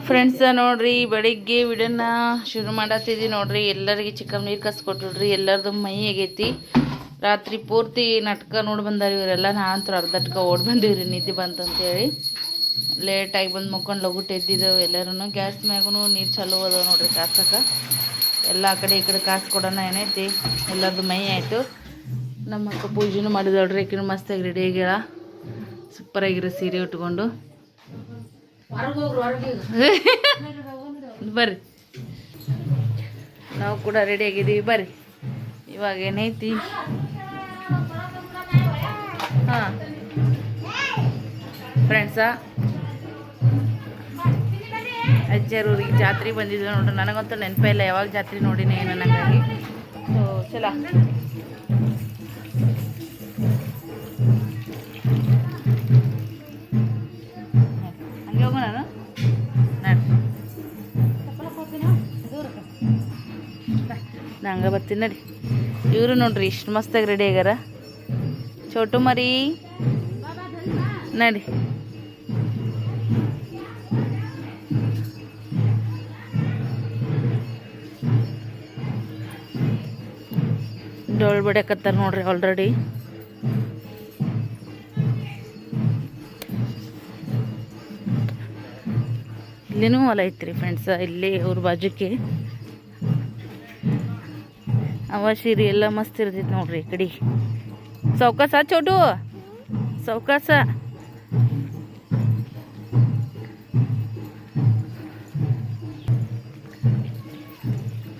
Friends ನೋಡ್ರಿ ಬೆಳಿಗ್ಗೆ ವಿಡಿಯೋನ ಶುರು ಮಾಡತ್ತಿದ್ವಿ ನೋಡ್ರಿ. ಎಲ್ಲರಿಗೆ ಚಿಕನ್ ನೀರು ಕಸ್ಕೊಟ್ರಿ. ಎಲ್ಲರದು ಮೈ ಆಗೈತಿ. ರಾತ್ರಿ ಪೂರ್ತಿ ನಾಟಕ ನೋಡಿ ಬಂದಾರ ಇವರೆಲ್ಲ. ನಾನಂತೂ ಅರ್ಧಟ್ಕ ಓಡಿ ಬಂದೀವ್ರಿ ನಿದ್ದೆ ಬಂತಂತೇಳಿ. ಲೇಟಾಗಿ ಬಂದು ಮುಕ್ಕೊಂಡು ಲಗುಟ್ ಎದ್ದಿದ್ದೆವು ಎಲ್ಲರೂ. ಗ್ಯಾಸ್ ಮ್ಯಾಗೂ ನೀರು ಚಲೋ ಅದಾವ ನೋಡ್ರಿ ಕಾಸಕ್ಕೆ. ಎಲ್ಲ ಕಡೆ ಈ ಕಡೆ ಕಾಸು ಕೊಡೋಣ ಏನೈತಿ. ಎಲ್ಲರದು ಮೈ ಆಯಿತು. ನಮ್ಮ ಅಕ್ಕ ಪೂಜೆನೂ ಮಾಡಿದಳ್ರಿ. ಈಕಿನ ಮಸ್ತಾಗಿ ರೆಡಿ ಆಗ್ಯಾಳ. ಸೂಪರಾಗಿರೋ ಸೀರೆ ಉಟ್ಕೊಂಡು ಬರ್ರಿ. ನಾವು ಕೂಡ ರೆಡಿ ಆಗಿದ್ದೀವಿ ಬರ್ರಿ. ಇವಾಗ ಏನೈತಿ ಹಾಂ ಫ್ರೆಂಡ್ಸ, ಅಜ್ಜರೂರಿಗೆ ಜಾತ್ರೆ ಬಂದಿದ್ದೆ ನೋಡ್ರಿ. ನನಗಂತೂ ನೆನಪೇ ಇಲ್ಲ ಯಾವಾಗ ಜಾತ್ರೆ ನೋಡಿನಿ ಏನು ನನಗಾಗಿ. ಸೊ ಚಲ ಹಂಗೆ ಹೋಗೋ ನಾನು ಹಂಗೆ ಬರ್ತೀನಿ ನಡಿ. ಇವರು ನೋಡ್ರಿ ಇಷ್ಟು ಮಸ್ತಾಗಿ ರೆಡಿ ಆಗ್ಯಾರ. ಚೋಟು ಮರಿ ನಡಿ. ಡೋಲ್ ಬಡಿಯಕತ್ತಾರ ನೋಡ್ರಿ ಆಲ್ರೆಡಿ. ಇಲ್ಲಿನೂ ಹೊಲ ಐತ್ರಿ ಫ್ರೆಂಡ್ಸ. ಇಲ್ಲಿ ಅವ್ರ ಬಾಜುಕ್ಕೆ ಅವ ಸೀರೆ ಎಲ್ಲ ಮಸ್ತ್ ಇರ್ತೈತಿ ನೋಡ್ರಿ. ಈ ಕಡೆ ಸೌಕಾಸ ಚೋಟು ಸೌಕಾಸ.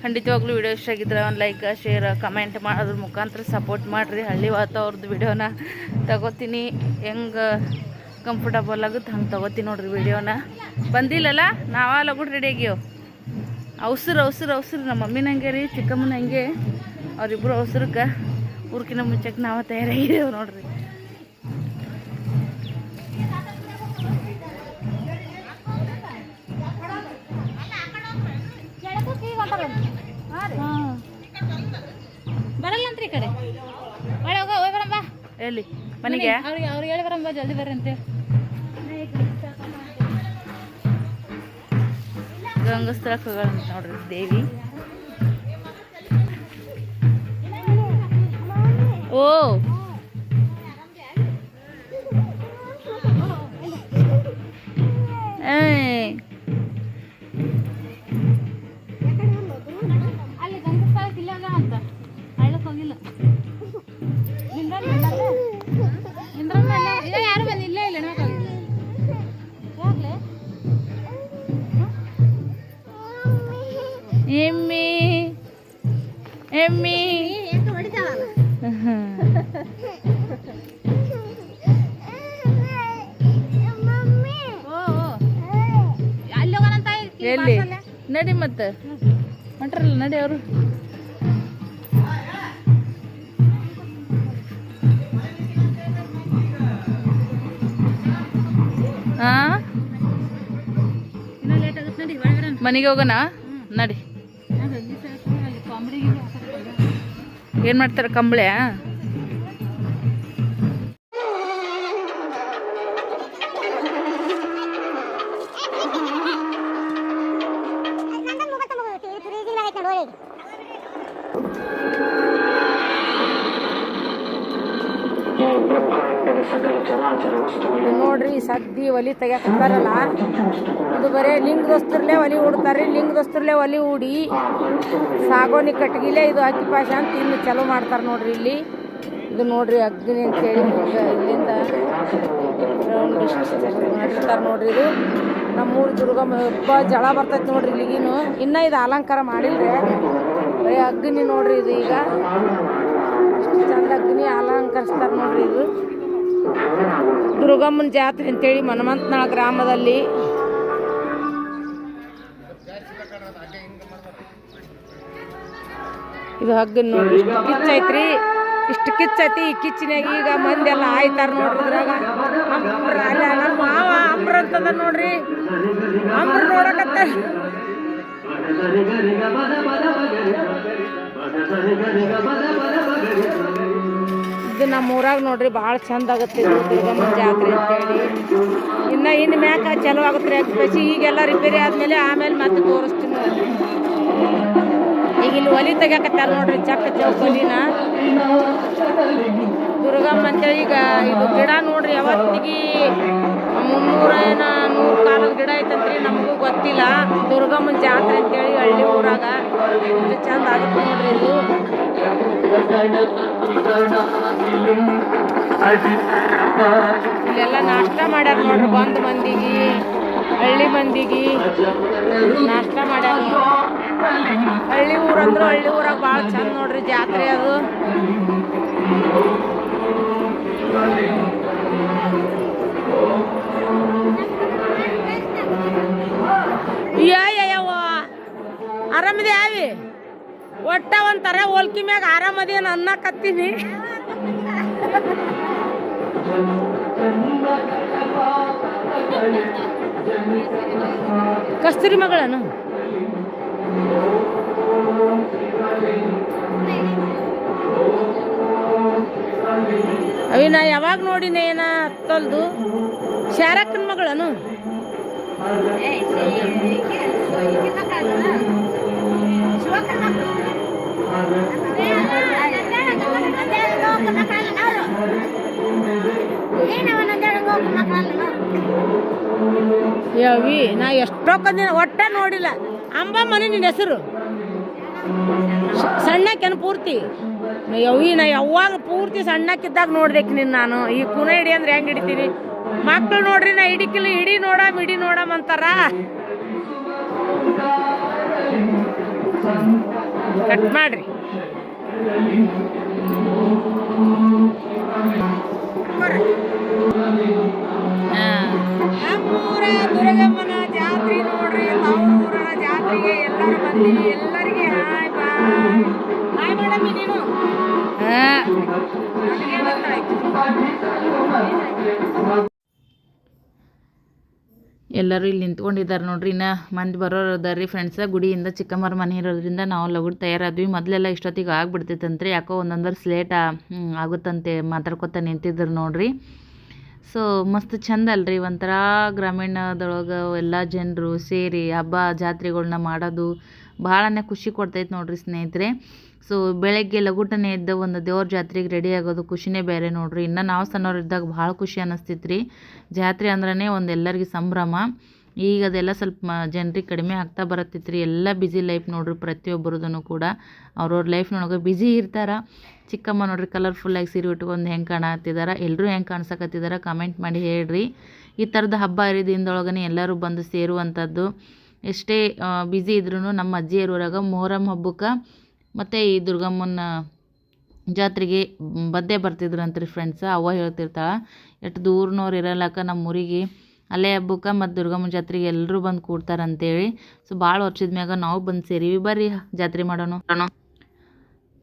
ಖಂಡಿತವಾಗ್ಲೂ ವಿಡಿಯೋ ಇಷ್ಟ ಆಗಿದ್ರೆ ಒಂದು ಲೈಕ್ ಶೇರ್ ಕಮೆಂಟ್ ಮಾಡೋದ್ರ ಮುಖಾಂತರ ಸಪೋರ್ಟ್ ಮಾಡಿರಿ. ಹಳ್ಳಿ ವಾತಾವ್ರದ್ದು ವಿಡಿಯೋನ ತಗೋತೀನಿ. ಹೆಂಗೆ ಕಂಫರ್ಟಬಲ್ ಆಗುತ್ತೆ ಹಂಗೆ ತಗೋತೀನಿ ನೋಡ್ರಿ ವಿಡಿಯೋನ. ಬಂದಿಲ್ಲಲ್ಲ ನಾವ ಲಗುಟ್ ರೆಡಿ ಆಗ್ಯವ. ಅವಸರು ನಮ್ಮ ಮಮ್ಮಿನ ಹಂಗೆ ರೀ, ಚಿಕ್ಕಮ್ಮನ ಹಂಗೆ. ಅವರಿಬ್ಬರು ಅವಸರಕ್ಕೆ ಊರ್ಕಿನ ಮುಂಚೆಗೆ ನಾವು ತಯಾರಾಗಿದ್ದೇವೆ ನೋಡ್ರಿ. ಬರಲ್ಲಂತ್ರಿ ಈ ಕಡೆ ಬರಮ್ಮ ಎಲ್ಲಿ ಮನೆಗೆ ಅವ್ರಿಗೆ ಹೇಳಿ ಬರಮ್ಮ ಜಲ್ದಿ ಬರ್ರಿ ಅಂತ. ಗಂಗಸ್ಥಳಕ್ಕೆ ನೋಡ್ರಿ ದೇವಿ. ಓ ಅಲ್ಲಿ ಗಂಗಸ್ಥಳಕ್ಕೆ ಇಲ್ಲ ಅಂತ ಹಳ್ಳಕ್ಕೆ ಹೋಗಿಲ್ಲ. ಯಾರು ಬಂದು ಇಲ್ಲೇ ಇಲ್ಲ ಹೋಗ್ಲೆ. ಎಮ್ಮಿ ಎಮ್ಮಿ ಎಲ್ಲಿ ನಡಿ ಮತ್ತೆ ಹೊಂಟ್ರಲ್ಲ ನಡಿ ಅವರು. ಹಾಂ ಮನೆಗೆ ಹೋಗೋಣ ನಡಿ. ಏನು ಮಾಡ್ತಾರೆ ಕಂಬಳೆ? ನೋಡ್ರಿ ಸದ್ದಿ ಒಲಿ ತೆಗಿಯಾಕತ್ತಾರಲ್ಲ, ಇದು ಬರೀ ಲಿಂಗದೋಸ್ತರ್ಲೆ ಒಲಿ ಉಡ್ತಾರ್ರಿ. ಲಿಂಗದೋಸ್ತರ್ಲೆ ಒಲಿ ಉಡಿ ಸಾಗೋನಿ ಕಟ್ಗಿಲೆ ಇದು ಅಕ್ಕಿಪಾಶ ಅಂತ ಇನ್ನು ಚಲೋ ಮಾಡ್ತಾರೆ ನೋಡ್ರಿ. ಇಲ್ಲಿ ಇದು ನೋಡ್ರಿ ಅಗ್ನಿ ಅಂತೇಳಿ ಇಲ್ಲಿಂದ ಮಾಡಿರ್ತಾರೆ ನೋಡ್ರಿ. ಇದು ನಮ್ಮೂರು ದುರ್ಗಮ್ಮ ಹಬ್ಬ ಜಳ ಬರ್ತೈತೆ ನೋಡ್ರಿ ಇಲ್ಲಿಗಿನು. ಇನ್ನೂ ಇದು ಅಲಂಕಾರ ಮಾಡಿಲ್ರಿ, ಬರೀ ಅಗ್ನಿ ನೋಡ್ರಿ. ಇದು ಈಗ ಎಷ್ಟು ಚಂದ ಅಗ್ನಿ ಅಲಂಕರಿಸ್ತಾರೆ ನೋಡ್ರಿ. ಇದು ದುರ್ಗಮ್ಮನ ಜಾತ್ರೆ ಅಂತೇಳಿ ಮನಮಂತನಾಳ ಗ್ರಾಮದಲ್ಲಿ. ಇದು ಹಗ್ಗನ ನೋಡ್ರಿ ಇಷ್ಟು ಕಿಚ್ಚೈತ್ರಿ, ಇಷ್ಟು ಕಿಚ್ಚೈತಿ. ಈ ಕಿಚ್ಚಿನಾಗ ಈಗ ಮಂದಿ ಎಲ್ಲ ಆಯ್ತಾರ ನೋಡ್ರಿ. ಇದ್ರಾಗ ಅಂಬ್ರ ಅಲ್ಲ ನಮ್ಮ ಮಾವ ಅಂಬ್ರ ಅಂತದ ನೋಡ್ರಿ. ಅಂಬ್ರ ನೋಡಕತ್ತ ಇದು ನಮ್ಮ ಊರಾಗ ನೋಡ್ರಿ ಭಾಳ ಚಂದ ಆಗುತ್ತೆ ಇದು ದುರ್ಗಮ್ಮನ ಜಾತ್ರೆ ಅಂತೇಳಿ. ಇನ್ನು ಮ್ಯಾಕ ಚಲೋ ಆಗುತ್ತೆ ರೀ ಎಕ್ಸ್ಪೆಷಲಿ ಈಗೆಲ್ಲ ರಿಪೇರಿ ಆದಮೇಲೆ ಆಮೇಲೆ ಮತ್ತೆ ತೋರಿಸ್ತೀನಿ. ಈಗ ಇಲ್ಲಿ ಒಲಿ ತೆಗಿಯಕತ್ತಾರ ನೋಡ್ರಿ ಚಕ್ಕ ಚೌಕ್ ಒಲಿನ ದುರ್ಗಮ್ಮ ಅಂತೇಳಿ. ಈಗ ಇದು ಗಿಡ ನೋಡ್ರಿ ಯಾವತ್ತಿಗೆ 300 ಕಾಲದ ಗಿಡ ಐತಂತ್ರಿ, ನಮಗೂ ಗೊತ್ತಿಲ್ಲ. ದುರ್ಗಮ್ಮನ ಜಾತ್ರೆ ಅಂತೇಳಿ ಹಳ್ಳಿ ಊರಾಗ ಚಂದ ಆಗುತ್ತೆ ನೋಡ್ರಿ ಇದು. ಇಲ್ಲೆಲ್ಲ ನಾಷ್ಟ ಮಾಡ್ಯಾರ ನೋಡ್ರಿ, ಬಂದ್ ಮಂದಿಗೆ ಹಳ್ಳಿ ಮಂದಿಗೆ ನಾಷ್ಟ ಮಾಡ್ಯಾರ. ಹಳ್ಳಿ ಊರಂದ್ರು ಹಳ್ಳಿ ಊರಾಗ ಭಾಳ ಚಂದ ನೋಡ್ರಿ ಜಾತ್ರೆ ಅದು. ಯವ್ವ ಆರಾಮದೆ ಯಾವಿ ಒಟ್ಟ ಒಂಥರ ಹೋಲ್ಕಿ ಮ್ಯಾಗ ಆರಾಮದೇನು ಅನ್ನಕತ್ತೀನಿ. ಕಸ್ತೂರಿ ಮಗಳನು ಅವಿನ ಯಾವಾಗ ನೋಡಿನ ಏನ ಹತ್ತಲ್ದು ಶಾರಕ್ಕನ ಮಗಳನು ಯವಿ ನಾ ಎಷ್ಟೋ ಕಂದಿನ ಒಟ್ಟ ನೋಡಿಲ್ಲ. ಅಂಬ ಮನೆ ನಿನ್ನ ಹೆಸರು ಸಣ್ಣಕ್ಕೆನು ಪೂರ್ತಿ ಯವಿ ನಾ ಯಾವಾಗ ಪೂರ್ತಿ ಸಣ್ಣಕ್ಕಿದ್ದಾಗ ನೋಡ್ಬೇಕು ನಿನ್ನ ನಾನು. ಈ ಕುನ ಹಿಡಿ ಅಂದ್ರೆ ಹೆಂಗೆ ಹಿಡಿತೀನಿ ಮಕ್ಳು ನೋಡ್ರಿ, ನಾ ಹಿಡಿಕಿಲ್ಲ ಹಿಡಿ ನೋಡಮ್ ಅಂತಾರ. ಕಟ್ ಮಾಡ್ರಿ. ನಮ್ಮೂರ ದುರ್ಗಮ್ಮನ ಜಾತ್ರೆ ನೋಡ್ರಿ, ತವರೂರನ ಜಾತ್ರೆಗೆ ಎಲ್ಲರೂ ಬಂದೀವಿ. ಎಲ್ಲರಿಗೆ ಹಾಯ್ ಬಾಯ್. ಹಾಯ್ ಮಾಡಮ್ಮಿ ನೀನು. ಎಲ್ಲರೂ ಇಲ್ಲಿ ನಿಂತ್ಕೊಂಡಿದ್ದಾರೆ ನೋಡ್ರಿ. ಇನ್ನು ಮಂದಿ ಬರೋರು ಅದಾರ ರೀ ಫ್ರೆಂಡ್ಸ. ಗುಡಿಯಿಂದ ಚಿಕ್ಕಮ್ಮರ ಮನೆ ಇರೋದ್ರಿಂದ ನಾವು ಲಗುಡ್ ತಯಾರಾದ್ವಿ. ಮೊದಲೆಲ್ಲ ಇಷ್ಟೊತ್ತಿಗೆ ಆಗ್ಬಿಡ್ತೈತಂತ್ರಿ, ಯಾಕೋ ಒಂದೊಂದರ ಸ್ಲೇಟ್ ಆಗುತ್ತಂತೆ ಮಾತಾಡ್ಕೊತ ನಿಂತಿದ್ರು ನೋಡ್ರಿ. ಸೊ ಮಸ್ತ್ ಚಂದ ಅಲ್ರಿ, ಒಂಥರ ಗ್ರಾಮೀಣದೊಳಗೆ ಎಲ್ಲ ಜನರು ಸೇರಿ ಹಬ್ಬ ಜಾತ್ರೆಗಳ್ನ ಮಾಡೋದು ಭಾಳನೇ ಖುಷಿ ಕೊಡ್ತೈತೆ ನೋಡ್ರಿ ಸ್ನೇಹಿತರೆ. ಸೊ ಬೆಳಗ್ಗೆ ಲಗುಟನೆ ಎದ್ದು ಒಂದು ದೇವ್ರ ಜಾತ್ರೆಗೆ ರೆಡಿ ಆಗೋದು ಖುಷಿನೇ ಬೇರೆ ನೋಡ್ರಿ. ಇನ್ನು ನಾವು ಸಣ್ಣವ್ರಿದ್ದಾಗ ಭಾಳ ಖುಷಿ ಅನ್ನಿಸ್ತಿತ್ತು ರೀ. ಜಾತ್ರೆ ಅಂದ್ರೆ ಒಂದು ಎಲ್ಲರಿಗೆ ಸಂಭ್ರಮ. ಈಗ ಅದೆಲ್ಲ ಸ್ವಲ್ಪ ಜನರಿಗೆ ಕಡಿಮೆ ಆಗ್ತಾ ಬರತ್ತಿತ್ತು ರೀ. ಎಲ್ಲ ಬ್ಯುಸಿ ಲೈಫ್ ನೋಡ್ರಿ, ಪ್ರತಿಯೊಬ್ಬರದೂ ಕೂಡ ಅವ್ರವ್ರ ಲೈಫ್ನೊಳಗೆ ಬ್ಯುಸಿ ಇರ್ತಾರೆ. ಚಿಕ್ಕಮ್ಮ ನೋಡ್ರಿ ಕಲರ್ಫುಲ್ಲಾಗಿ ಸೀರೆ ಉಟ್ಕೊಂಡು ಹೆಂಗೆ ಕಾಣತ್ತಿದ್ದಾರೆ, ಎಲ್ಲರೂ ಹೆಂಗೆ ಕಾಣಿಸಕತ್ತಿದ್ದಾರೆ ಕಮೆಂಟ್ ಮಾಡಿ ಹೇಳ್ರಿ. ಈ ಥರದ ಹಬ್ಬ ಹರಿದಿನದೊಳಗನೆ ಎಲ್ಲರೂ ಬಂದು ಸೇರುವಂಥದ್ದು. ಎಷ್ಟೇ ಬ್ಯುಸಿ ಇದ್ರೂ ನಮ್ಮ ಅಜ್ಜಿಯರೂರಾಗ ಮೊಹರಂ ಹಬ್ಬಕ್ಕೆ ಮತ್ತು ಈ ದುರ್ಗಮ್ಮನ ಜಾತ್ರೆಗೆ ಬಂದೇ ಬರ್ತಿದ್ರಂತ್ರಿ ಫ್ರೆಂಡ್ಸ. ಅವ್ವ ಹೇಳ್ತಿರ್ತಾಳೆ ಎಷ್ಟು ದೂರನವ್ರು ಇರಲ್ಲಕ್ಕ ನಮ್ಮ ಊರಿಗೆ ಅಲ್ಲೇ ಹಬ್ಬಕ್ಕೆ ಮತ್ತು ದುರ್ಗಮ್ಮನ ಜಾತ್ರೆಗೆ ಎಲ್ಲರೂ ಬಂದು ಕೂಡ್ತಾರಂತೇಳಿ. ಸೊ ಭಾಳ ವರ್ಷದ ಮ್ಯಾಗ ನಾವು ಬಂದು ಸೇರಿವಿ. ಬರ್ರಿ ಜಾತ್ರೆ ಮಾಡೋಣ.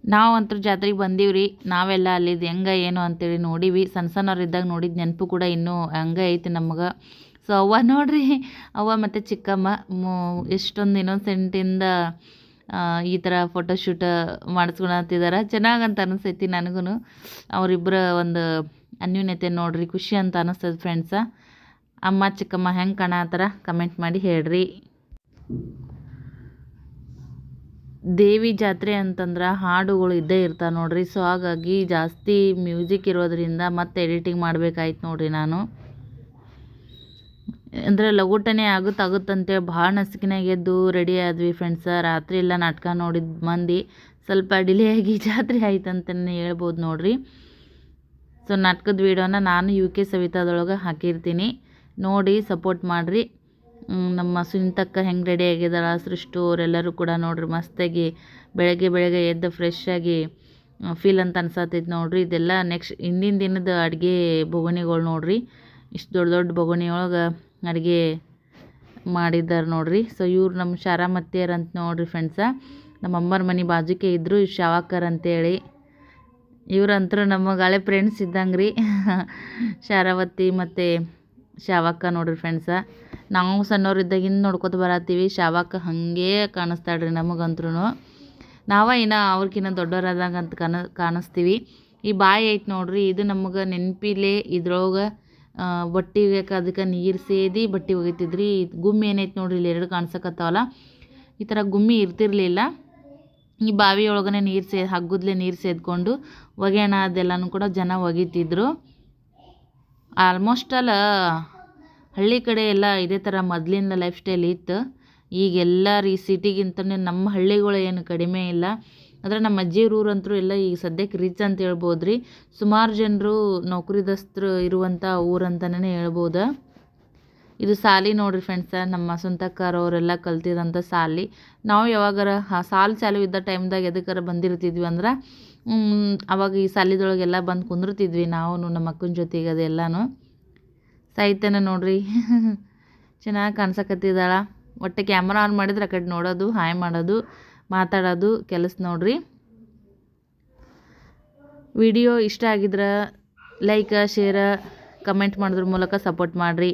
ನಾವು ಅಂತೂ ಜಾತ್ರೆಗೆ ಬಂದೀವಿ ರೀ. ನಾವೆಲ್ಲ ಅಲ್ಲಿದ್ದು ಹೆಂಗೆ ಏನು ಅಂತೇಳಿ ನೋಡೀವಿ. ಸಣ್ಣವ್ರಿದ್ದಾಗ ನೋಡಿದ ನೆನಪು ಕೂಡ ಇನ್ನೂ ಹಂಗೆ ಐತಿ ನಮಗೆ. ಸೊ ಅವ್ವ ನೋಡ್ರಿ, ಅವ್ವ ಮತ್ತು ಚಿಕ್ಕಮ್ಮ ಎಷ್ಟೊಂದು ಇನ್ನೊಂದೆಂಟಿಂದ ಈ ಥರ ಫೋಟೋಶೂಟ್ ಮಾಡಿಸ್ಕೊಳತ್ತಿದ್ದಾರೆ. ಚೆನ್ನಾಗಂತ ಅನಿಸ್ತೈತಿ ನನಗೂ. ಅವರಿಬ್ಬರ ಒಂದು ಅನ್ಯೂನ್ಯತೆ ನೋಡ್ರಿ, ಖುಷಿ ಅಂತ ಅನ್ನಿಸ್ತದೆ ಫ್ರೆಂಡ್ಸ. ಅಮ್ಮ ಚಿಕ್ಕಮ್ಮ ಹೆಂಗೆ ಕಾಣತ್ತಾರ ಕಮೆಂಟ್ ಮಾಡಿ ಹೇಳ್ರಿ. ದೇವಿ ಜಾತ್ರೆ ಅಂತಂದ್ರೆ ಹಾಡುಗಳು ಇದ್ದೇ ಇರ್ತಾವೆ ನೋಡ್ರಿ. ಸೊ ಹಾಗಾಗಿ ಜಾಸ್ತಿ ಮ್ಯೂಸಿಕ್ ಇರೋದ್ರಿಂದ ಮತ್ತೆ ಎಡಿಟಿಂಗ್ ಮಾಡಬೇಕಾಯ್ತು ನೋಡ್ರಿ ನಾನು. ಅಂದರೆ ಲಗುಟನೆ ಆಗುತ್ತಂತೇಳಿ ಭಾಳ ನಸಿಕಿನಾಗ ಎದ್ದು ರೆಡಿ ಆದ್ವಿ ಫ್ರೆಂಡ್ಸ. ರಾತ್ರಿ ಎಲ್ಲ ನಾಟಕ ನೋಡಿದ ಮಂದಿ ಸ್ವಲ್ಪ ಡಿಲೇ ಆಗಿ ಜಾತ್ರೆ ಆಯ್ತು ಅಂತಲೇ ಹೇಳ್ಬೋದು ನೋಡ್ರಿ. ಸೊ ನಾಟಕದ ವೀಡಿಯೋನ ನಾನು UK ಸವಿತಾದೊಳಗೆ ಹಾಕಿರ್ತೀನಿ, ನೋಡಿ ಸಪೋರ್ಟ್ ಮಾಡಿರಿ. ನಮ್ಮ ಸುನಿತಕ್ಕ ಹೆಂಗೆ ರೆಡಿ ಆಗಿದ್ದಾಳ, ಸೃಷ್ಟು ಅವರೆಲ್ಲರೂ ಕೂಡ ನೋಡ್ರಿ ಮಸ್ತಾಗಿ ಬೆಳಗ್ಗೆ ಎದ್ದು ಫ್ರೆಶ್ ಆಗಿ ಫೀಲ್ ಅಂತ ಅನ್ಸತ್ತೈತೆ ನೋಡ್ರಿ. ಇದೆಲ್ಲ ನೆಕ್ಸ್ಟ್ ಹಿಂದಿನ ದಿನದ ಅಡುಗೆ ಬೊಗಣಿಗಳು ನೋಡ್ರಿ. ಇಷ್ಟು ದೊಡ್ಡ ಬೊಗಣಿಯೊಳಗೆ ಅಡುಗೆ ಮಾಡಿದ್ದಾರೆ ನೋಡ್ರಿ. ಸೊ ಇವ್ರು ನಮ್ಮ ಶಾರಾಮತ್ತಿಯರ್ ಅಂತ ನೋಡ್ರಿ ಫ್ರೆಂಡ್ಸ. ನಮ್ಮ ಅಮ್ಮರ ಮನೆ ಬಾಜುಕೆ ಇದ್ದರು ಶಾವಾಕರ್ ಅಂತೇಳಿ. ಇವ್ರಂತರೂ ನಮಗೆ ಹಳೆ ಫ್ರೆಂಡ್ಸ್ ಇದ್ದಂಗೆ ರೀ. ಶಾರಾವತಿ ಮತ್ತು ಶಾವಕ್ಕ ನೋಡ್ರಿ ಫ್ರೆಂಡ್ಸ. ನಾವು ಸಣ್ಣವ್ರಿದ್ದಾಗಿಂದ ನೋಡ್ಕೊತ ಬರತ್ತೀವಿ. ಶಾವಕ್ಕ ಹಾಗೇ ಕಾಣಿಸ್ತಾಳ್ರಿ ನಮಗಂತ್ರೂ. ನಾವ ಇನ್ನು ಅವ್ರಿಗಿನ್ನ ದೊಡ್ಡವರಾದಾಗ ಅಂತ ಕಾಣಿಸ್ತೀವಿ. ಈ ಬಾಯಿ ಐತೆ ನೋಡ್ರಿ, ಇದು ನಮಗೆ ನೆನಪಿಲೆ ಇದ್ರೊಳಗೆ ಬಟ್ಟೆ ಒಗ್ಯಕ್ಕೆ ಅದಕ್ಕೆ ನೀರು ಸೇದಿ ಬಟ್ಟೆ ಒಗಿತಿದ್ರಿ. ಗುಮ್ಮಿ ಏನೈತೆ ನೋಡ್ರಿ ಇಲ್ಲಿ 2 ಕಾಣಿಸಕತ್ತಾವಲ್ಲ, ಈ ಥರ ಗುಮ್ಮಿ ಇರ್ತಿರ್ಲಿಲ್ಲ. ಈ ಬಾವಿ ಒಳಗನೆ ನೀರು ಹಗ್ಗದ್ಲೆ ನೀರು ಸೇದ್ಕೊಂಡು ಒಗೆಯೋಣ ಅದೆಲ್ಲನೂ ಕೂಡ ಜನ ಒಗಿತಿದ್ರು. ಆಲ್ಮೋಸ್ಟ್ ಆಲ್ ಹಳ್ಳಿ ಕಡೆ ಎಲ್ಲ ಇದೇ ಥರ ಮೊದಲಿನ ಲೈಫ್ ಸ್ಟೈಲ್ ಇತ್ತು. ಈಗೆಲ್ಲ ಈ ಸಿಟಿಗಿಂತಲೇ ನಮ್ಮ ಹಳ್ಳಿಗಳು ಏನು ಕಡಿಮೆ ಇಲ್ಲ. ಆದರೆ ನಮ್ಮ ಅಜ್ಜಿಯವ್ರ ಊರಂತರೂ ಎಲ್ಲ ಈಗ ಸದ್ಯಕ್ಕೆ ರಿಚ್ ಅಂತ ಹೇಳ್ಬೋದು ರೀ. ಸುಮಾರು ಜನರು ನೌಕರಿದಸ್ತರು ಇರುವಂಥ ಊರಂತಲೇ ಹೇಳ್ಬೋದು. ಇದು ಸಾಲಿ ನೋಡಿರಿ ಫ್ರೆಂಡ್ಸ, ನಮ್ಮ ಸ್ವಂತಕ್ಕರವರೆಲ್ಲ ಕಲ್ತಿರೋಂಥ ಸಾಲಿ. ನಾವು ಯಾವಾಗಾರ ಸಾಲು ಚಾಲು ಇದ್ದ ಟೈಮ್ದಾಗ ಎದಕ್ಕಾರ ಬಂದಿರ್ತಿದ್ವಿ ಅಂದ್ರೆ ಅವಾಗ ಈ ಸಾಲಿದೊಳಗೆಲ್ಲ ಬಂದು ಕುಂದಿರ್ತಿದ್ವಿ ನಾವು ನಮ್ಮ ಅಕ್ಕನ ಜೊತೆಗೆ. ಅದೆಲ್ಲನೂ ಸಾಹಿತ್ಯನ ನೋಡ್ರಿ ಚೆನ್ನಾಗಿ ಕಾಣ್ಸಕತ್ತಿದ್ದಾಳ. ಒಟ್ಟು ಕ್ಯಾಮ್ರಾ ಆನ್ ಮಾಡಿದ್ರೆ ಆ ಕಡೆ ನೋಡೋದು, ಹಾಯ್ ಮಾಡೋದು, ಮಾತಾಡೋದು ಕೆಲಸ ನೋಡ್ರಿ. ವಿಡಿಯೋ ಇಷ್ಟ ಆಗಿದ್ರೆ ಲೈಕ್, ಶೇರ್, ಕಮೆಂಟ್ ಮಾಡೋದ್ರ ಮೂಲಕ ಸಪೋರ್ಟ್ ಮಾಡಿರಿ.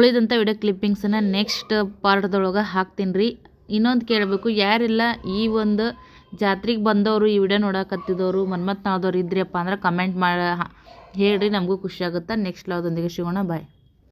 ಉಳಿದಂಥ ವಿಡಿಯೋ ಕ್ಲಿಪ್ಪಿಂಗ್ಸನ್ನು ನೆಕ್ಸ್ಟ್ ಪಾರ್ಟ್ದೊಳಗೆ ಹಾಕ್ತೀನಿ ರೀ. ಇನ್ನೊಂದು ಕೇಳಬೇಕು, ಯಾರೆಲ್ಲ ಈ ಒಂದು ಜಾತ್ರೆಗೆ ಬಂದವರು ಈ ವಿಡಿಯೋ ನೋಡಕತ್ತಿದವರು ಮನ್ಮಥನವ್ರದವ್ರು ಇದ್ರಿಯಪ್ಪ ಅಂದ್ರೆ ಕಮೆಂಟ್ ಮಾಡಿ ಹೇಳ್ರಿ, ನಮಗೂ ಖುಷಿ ಆಗುತ್ತೆ. ನೆಕ್ಸ್ಟ್ ಲಾಗ್ದೊಂದಿಗೆ ಸಿಗೋಣ. ಬಾಯ್.